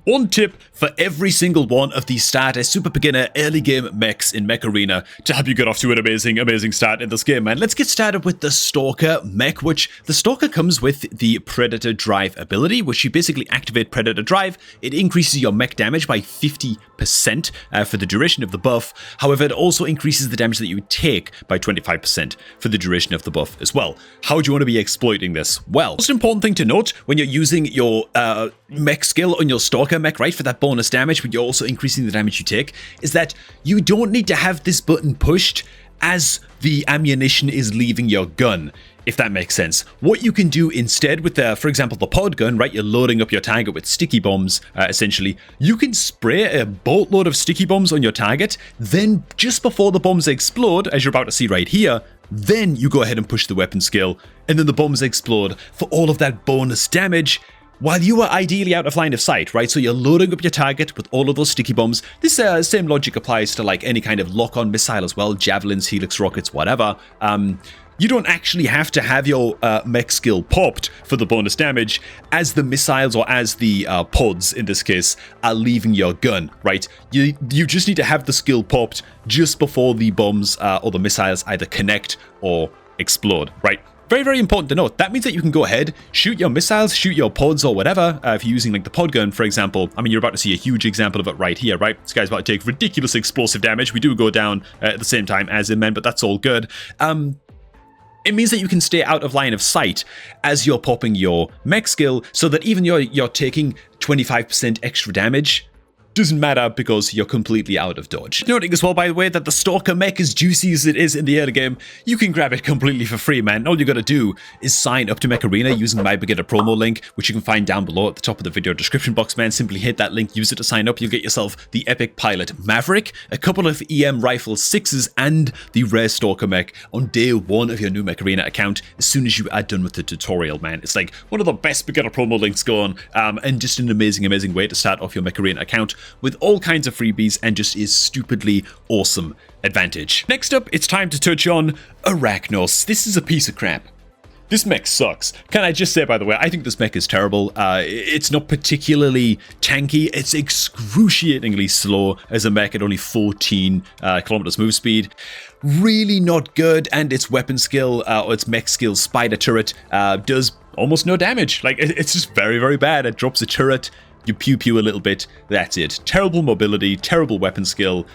One tip for every single one of these starter super beginner early game mechs in Mech Arena to help you get off to an amazing start in this game, man. Let's get started with the Stalker mech, which the Stalker comes with the Predator Drive ability, which you basically activate Predator Drive. It increases your mech damage by 50% for the duration of the buff. However, it also increases the damage that you take by 25% for the duration of the buff as well. How do you want to be exploiting this? Well, most important thing to note when you're using your mech skill on your Stalker mech, right, for that bonus damage, but you're also increasing the damage you take, is that you don't need to have this button pushed as the ammunition is leaving your gun, if that makes sense. What you can do instead with, for example, the pod gun, right, you're loading up your target with sticky bombs, essentially. You can spray a boatload of sticky bombs on your target, then just before the bombs explode, as you're about to see right here, then you go ahead and push the weapon skill, and then the bombs explode for all of that bonus damage, while you are ideally out of line of sight, right? So you're loading up your target with all of those sticky bombs. This same logic applies to like any kind of lock-on missile as well, javelins, helix rockets, whatever. You don't actually have to have your mech skill popped for the bonus damage as the missiles or as the pods, in this case, are leaving your gun, right? You just need to have the skill popped just before the bombs or the missiles either connect or explode, right? Very, very important to note. That means that you can go ahead, shoot your missiles, shoot your pods or whatever. If you're using like the pod gun, for example, I mean, you're about to see a huge example of it right here, right? This guy's about to take ridiculous explosive damage. We do go down at the same time as him, men, but that's all good. It means that you can stay out of line of sight as you're popping your mech skill so that even you're taking 25% extra damage, doesn't matter because you're completely out of dodge. Noting as well, by the way, that the Stalker mech, as juicy as it is in the early game, you can grab it completely for free, man. All you gotta do is sign up to Mech Arena using my beginner promo link, which you can find down below at the top of the video description box, man. Simply hit that link, use it to sign up. You'll get yourself the Epic Pilot Maverick, a couple of EM Rifle 6s, and the Rare Stalker mech on day one of your new Mech Arena account as soon as you are done with the tutorial, man. It's like one of the best beginner promo links going, and just an amazing way to start off your Mech Arena account with all kinds of freebies and just is stupidly awesome advantage. Next up, it's time to touch on Arachnos. This is a piece of crap. This mech sucks. Can I just say, by the way, I think this mech is terrible. It's not particularly tanky. It's excruciatingly slow as a mech at only 14 kilometers move speed. Really not good, and its weapon skill, or its mech skill, Spider Turret, does almost no damage. Like, it's just very, very bad. It drops a turret, you pew a little bit, that's it. Terrible mobility, terrible weapon skill,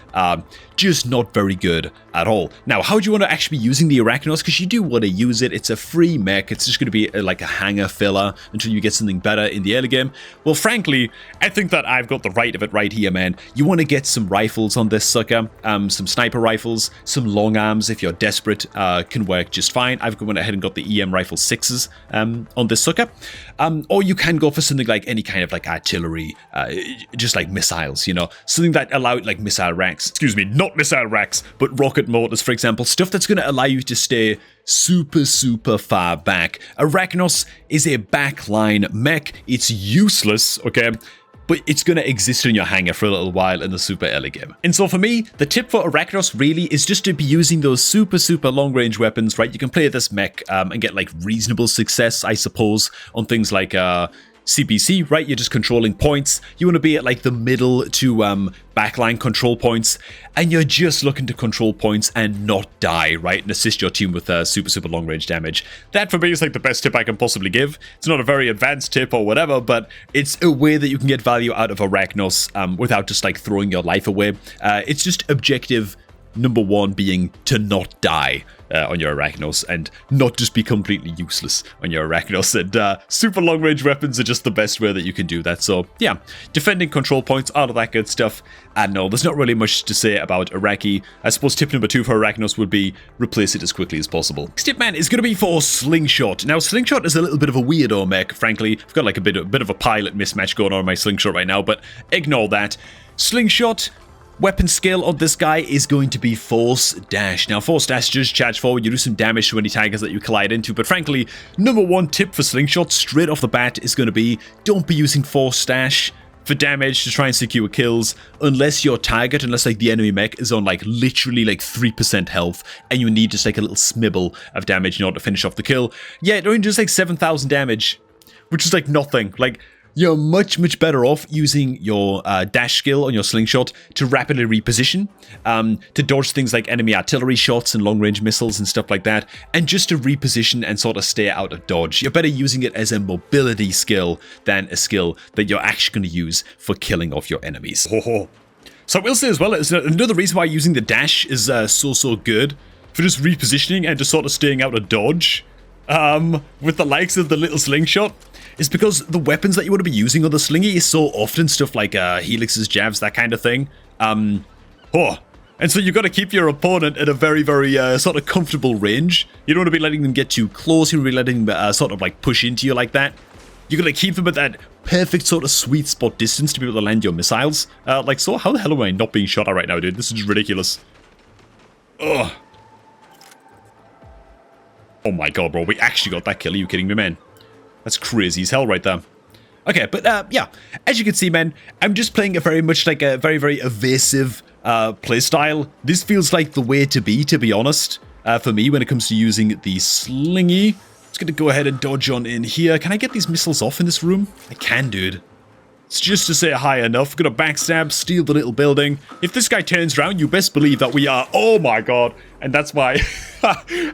just not very good at all. Now, how do you want to actually be using the Arachnos? Because you do want to use it. It's a free mech. It's just going to be like a hanger filler until you get something better in the early game. Well, frankly, I think that I've got the right of it right here, man. You want to get some rifles on this sucker, some sniper rifles, some long arms if you're desperate, can work just fine. I've gone ahead and got the EM Rifle 6s on this sucker. Or you can go for something like any kind of like artillery, just like missiles, you know, something that allowed like missile racks, excuse me, not missile racks, but rocket mortars, for example, stuff that's going to allow you to stay super far back. Arachnos is a backline mech. It's useless, okay? But it's going to exist in your hangar for a little while in the super early game. And so for me, the tip for Arachnos really is just to be using those super long range weapons, right? You can play this mech and get like reasonable success, I suppose, on things like CPC, right? You're just controlling points. You want to be at like the middle to backline control points, and you're just looking to control points and not die, right? And assist your team with super long range damage. That for me is like the best tip I can possibly give. It's not a very advanced tip or whatever, but it's a way that you can get value out of Arachnos without just like throwing your life away. It's just objective number one being to not die on your Arachnos and not just be completely useless on your Arachnos. And super long range weapons are just the best way that you can do that. So yeah, defending control points, all of that good stuff. And no, there's not really much to say about Araki. I suppose tip number 2 for Arachnos would be replace it as quickly as possible. Next tip, man, is going to be for Slingshot. Now, Slingshot is a little bit of a weirdo mech, frankly. I've got like a bit of a pilot mismatch going on in my Slingshot right now, but ignore that. Slingshot, weapon skill on this guy is going to be Force Dash. Now, Force Dash just charge forward, you do some damage to any targets that you collide into, but frankly, number one tip for Slingshot straight off the bat is going to be don't be using Force Dash for damage to try and secure kills unless your target, unless like the enemy mech is on like literally like 3% health and you need just like a little smibble of damage in order to finish off the kill. Yeah, it only does like 7,000 damage, which is like nothing. Like, you're much, much better off using your dash skill on your slingshot to rapidly reposition, to dodge things like enemy artillery shots and long-range missiles and stuff like that, and just to reposition and sort of stay out of dodge. You're better using it as a mobility skill than a skill that you're actually going to use for killing off your enemies. So I will say as well, another reason why using the dash is so good for just repositioning and just sort of staying out of dodge with the likes of the little slingshot is because the weapons that you want to be using on the slingy is so often stuff like helixes, jabs, that kind of thing. And so you've got to keep your opponent at a very, very sort of comfortable range. You don't want to be letting them get too close. You don't want to be letting them sort of like push into you like that. You're going to keep them at that perfect sort of sweet spot distance to be able to land your missiles. Like so, how the hell am I not being shot at right now, dude? This is ridiculous. Ugh. Oh my god, bro. We actually got that kill. Are you kidding me, man? That's crazy as hell right there. Okay, but yeah, as you can see, man, I'm just playing a very much like a very, very evasive playstyle. This feels like the way to be honest, for me when it comes to using the slingy. Just gonna go ahead and dodge on in here. Can I get these missiles off in this room? I can, dude. It's just to say hi enough. Gonna backstab, steal the little building. If this guy turns around, you best believe that we are... Oh my god. And that's why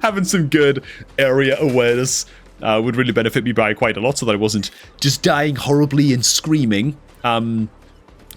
having some good area awareness would really benefit me by quite a lot, so that I wasn't just dying horribly and screaming to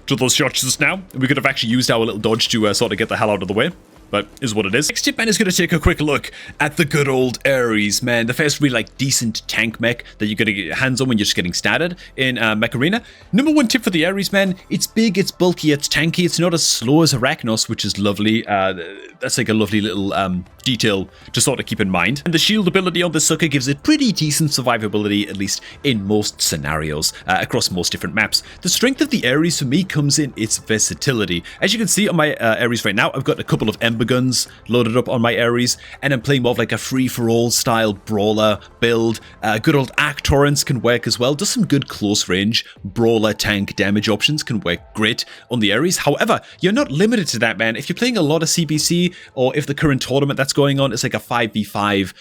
those shots just now. We could have actually used our little dodge to sort of get the hell out of the way. But is what it is. Next tip, man, is going to take a quick look at the good old Ares, man. The first really, like, decent tank mech that you're going to get your hands on when you're just getting started in Mech Arena. Number one tip for the Ares, man, it's big, it's bulky, it's tanky, it's not as slow as Arachnos, which is lovely. That's like a lovely little detail to sort of keep in mind. And the shield ability on this sucker gives it pretty decent survivability, at least in most scenarios, across most different maps. The strength of the Ares for me comes in its versatility. As you can see on my Ares right now, I've got a couple of Ember guns loaded up on my Ares, and I'm playing more of like a free-for-all style brawler build. Good old arc torrents can work as well. Does some good close range brawler tank damage options can work great on the Ares. However, you're not limited to that, man. If you're playing a lot of CBC, or if the current tournament that's going on is like a 5v5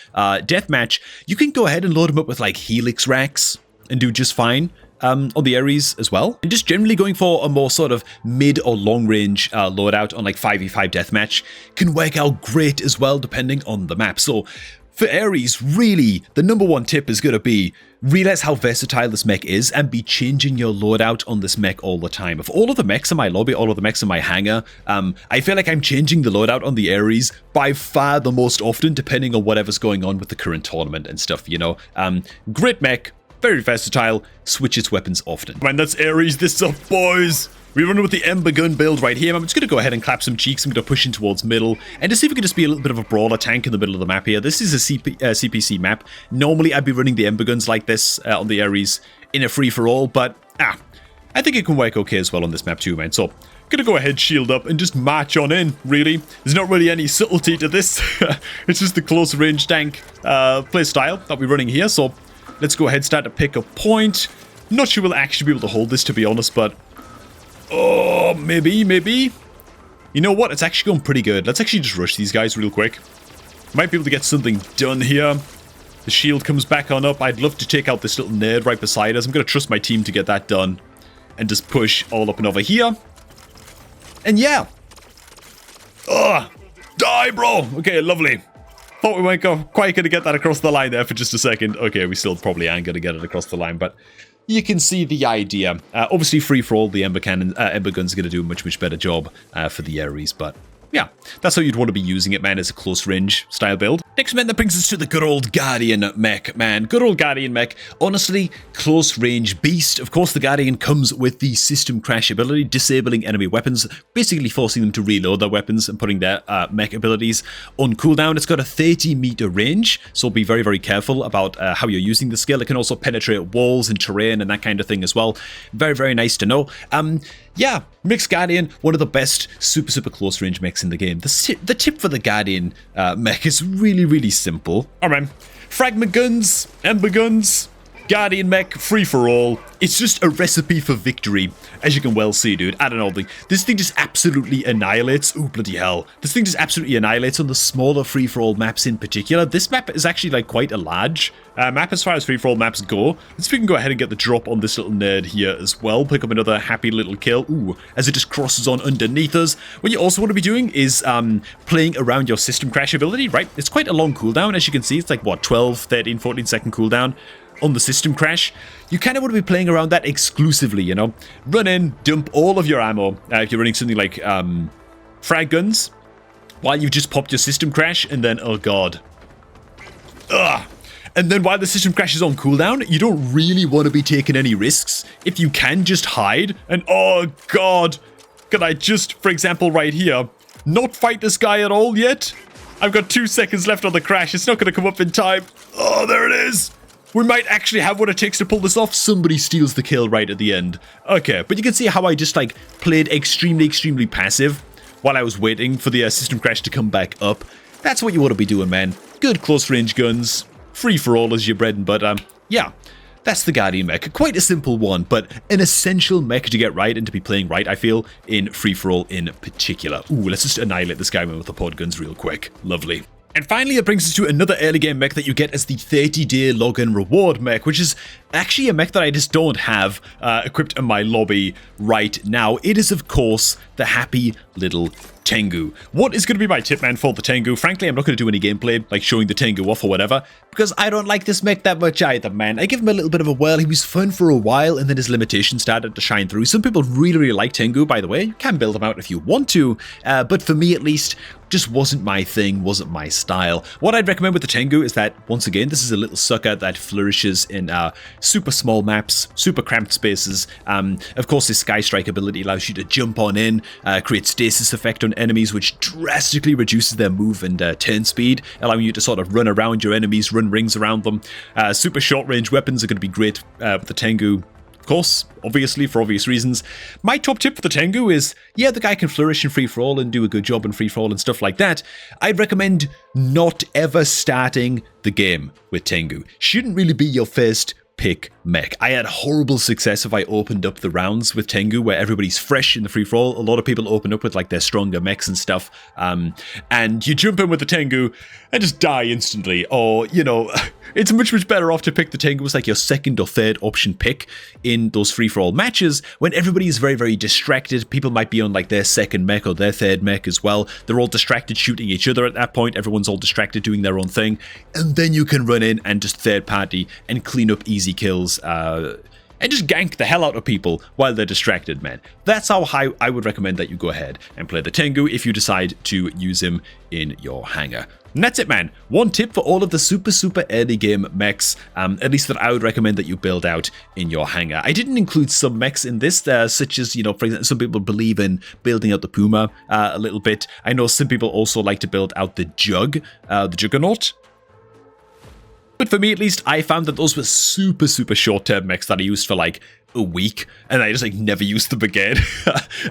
deathmatch, you can go ahead and load them up with like Helix racks and do just fine. On the Ares as well. And just generally going for a more sort of mid or long range loadout on like 5v5 deathmatch can work out great as well depending on the map. So for Ares, really, the number one tip is going to be realize how versatile this mech is and be changing your loadout on this mech all the time. Of all of the mechs in my lobby, all of the mechs in my hangar, I feel like I'm changing the loadout on the Ares by far the most often depending on whatever's going on with the current tournament and stuff, you know. Great mech. Very versatile, switch its weapons often. Man, that's Ares, this up, boys! We're running with the Ember gun build right here. I'm just going to go ahead and clap some cheeks. I'm going to push in towards middle and just see if we can just be a little bit of a brawler tank in the middle of the map here. This is a CPC map. Normally, I'd be running the Ember guns like this on the Ares in a free-for-all, but I think it can work okay as well on this map too, man. So, gonna go ahead, shield up, and just march on in, really. There's not really any subtlety to this. It's just the close range tank play style that we're running here, so... Let's go ahead, start to pick a point. Not sure we'll actually be able to hold this, to be honest, but... Oh, maybe. You know what? It's actually going pretty good. Let's actually just rush these guys real quick. Might be able to get something done here. The shield comes back on up. I'd love to take out this little nerd right beside us. I'm going to trust my team to get that done. And just push all up and over here. And yeah. Ugh. Die, bro. Okay, lovely. Thought we weren't quite going to get that across the line there for just a second. Okay, we still probably aren't going to get it across the line, but you can see the idea. Obviously, free for all, the Ember guns are going to do a much, much better job for the Ares, but yeah, that's how you'd want to be using it, man, as a close range style build. Next, man, that brings us to the good old Guardian mech, man. Good old Guardian mech. Honestly, close range beast. Of course, the Guardian comes with the system crash ability, disabling enemy weapons, basically forcing them to reload their weapons and putting their mech abilities on cooldown. It's got a 30-meter range, so be very, very careful about how you're using the skill. It can also penetrate walls and terrain and that kind of thing as well. Very, very nice to know. Yeah, Mech's Guardian, one of the best super, super close range mechs in the game. The tip for the Guardian mech is really, really simple. Alright, fragment guns, ember guns, Guardian Mech, free for all. It's just a recipe for victory, as you can well see, dude. I don't know, this thing just absolutely annihilates. Ooh, bloody hell. This thing just absolutely annihilates on the smaller free-for-all maps in particular. This map is actually like quite a large map as far as free-for-all maps go. Let's see if we can go ahead and get the drop on this little nerd here as well. Pick up another happy little kill. Ooh, as it just crosses on underneath us. What you also want to be doing is playing around your system crash ability, right? It's quite a long cooldown, as you can see. It's like, what, 12, 13, 14 second cooldown on the system crash. You kind of want to be playing around that exclusively, you know? Run in, dump all of your ammo. If you're running something like frag guns, while you've just popped your system crash, and then, oh god. Ugh. And then while the system crash is on cooldown, you don't really want to be taking any risks. If you can, just hide. And oh god, can I just, for example, right here, not fight this guy at all yet? I've got 2 seconds left on the crash. It's not going to come up in time. Oh, there it is. We might actually have what it takes to pull this off. Somebody steals the kill right at the end. Okay, but you can see how I just like played extremely passive while I was waiting for the system crash to come back up. That's what you want to be doing, man. Good close range guns. Free for all as your bread and butter. Yeah, that's the Guardian Mech. Quite a simple one, but an essential mech to get right and to be playing right, I feel, in free for all in particular. Ooh, let's just annihilate this guy with the pod guns real quick. Lovely. And finally, it brings us to another early game mech that you get as the 30-day login reward mech, which is actually a mech that I just don't have equipped in my lobby right now. It is, of course, the happy little Tengu. What is going to be my tip, man, for the Tengu? Frankly, I'm not going to do any gameplay, like showing the Tengu off or whatever, because I don't like this mech that much either, man. I give him a little bit of a whirl. He was fun for a while, and then his limitations started to shine through. Some people really like Tengu, by the way. You can build them out if you want to, but for me, at least, just wasn't my thing, wasn't my style. What I'd recommend with the Tengu is that, once again, this is a little sucker that flourishes in super small maps, super cramped spaces. Of course, this Sky Strike ability allows you to jump on in, create stasis effect on enemies, which drastically reduces their move and turn speed, allowing you to sort of run around your enemies, run rings around them. Super short range weapons are going to be great with the Tengu. Of course, obviously, for obvious reasons. My top tip for the Tengu is, yeah, the guy can flourish in free-for-all and do a good job in free-for-all and stuff like that. I'd recommend not ever starting the game with Tengu. Shouldn't really be your first pick mech. I had horrible success if I opened up the rounds with Tengu where everybody's fresh in the free-for-all. A lot of people open up with like their stronger mechs and stuff, and you jump in with the Tengu and just die instantly. Or, you know, it's much better off to pick the Tengu as like your second or third option pick in those free-for-all matches when everybody is very distracted. People might be on like their second mech or their third mech as well. They're all distracted shooting each other at that point. Everyone's all distracted doing their own thing, and then you can run in and just third party and clean up easy kills and just gank the hell out of people while they're distracted, man. That's how I would recommend that you go ahead and play the Tengu if you decide to use him in your hangar. And that's it, man. One tip for all of the super early game mechs, at least that I would recommend that you build out in your hangar. I didn't include some mechs in this, such as, you know, for example, some people believe in building out the Puma a little bit. I know some people also like to build out the Juggernaut. But for me, at least, I found that those were super short-term mechs that I used for, like, a week, and I just, like, never used them again.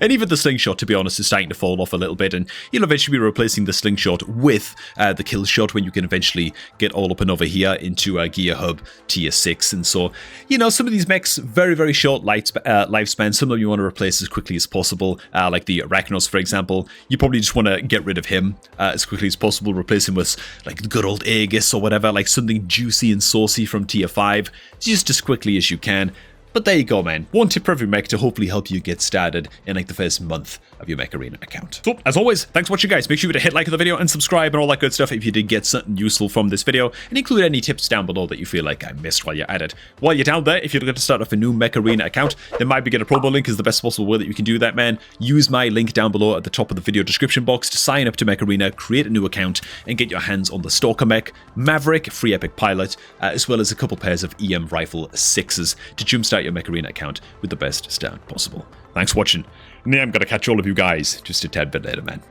And even the slingshot, to be honest, is starting to fall off a little bit, and you'll eventually be replacing the slingshot with the kill shot when you can eventually get all up and over here into Gear Hub Tier 6. And so, you know, some of these mechs, very short lifespan. Some of them you want to replace as quickly as possible, like the Arachnos, for example. You probably just want to get rid of him as quickly as possible, replace him with, like, the good old Aegis or whatever, like something juicy and saucy from Tier 5, just as quickly as you can. But there you go, man. One tip for every mech to hopefully help you get started in like the first month of your Mech Arena account. So, as always, thanks for watching, guys. Make sure to hit like the video and subscribe and all that good stuff if you did get something useful from this video, and include any tips down below that you feel like I missed while you're at it. While you're down there, if you're looking to start off a new Mech Arena account, then might be get a promo link is the best possible way that you can do that, man. Use my link down below at the top of the video description box to sign up to Mech Arena, create a new account, and get your hands on the Stalker Mech, Maverick, free epic pilot, as well as a couple pairs of EM Rifle 6s to jumpstart your Mech Arena account with the best start possible. Thanks for watching, and I'm going to catch all of you guys just a tad bit later, man.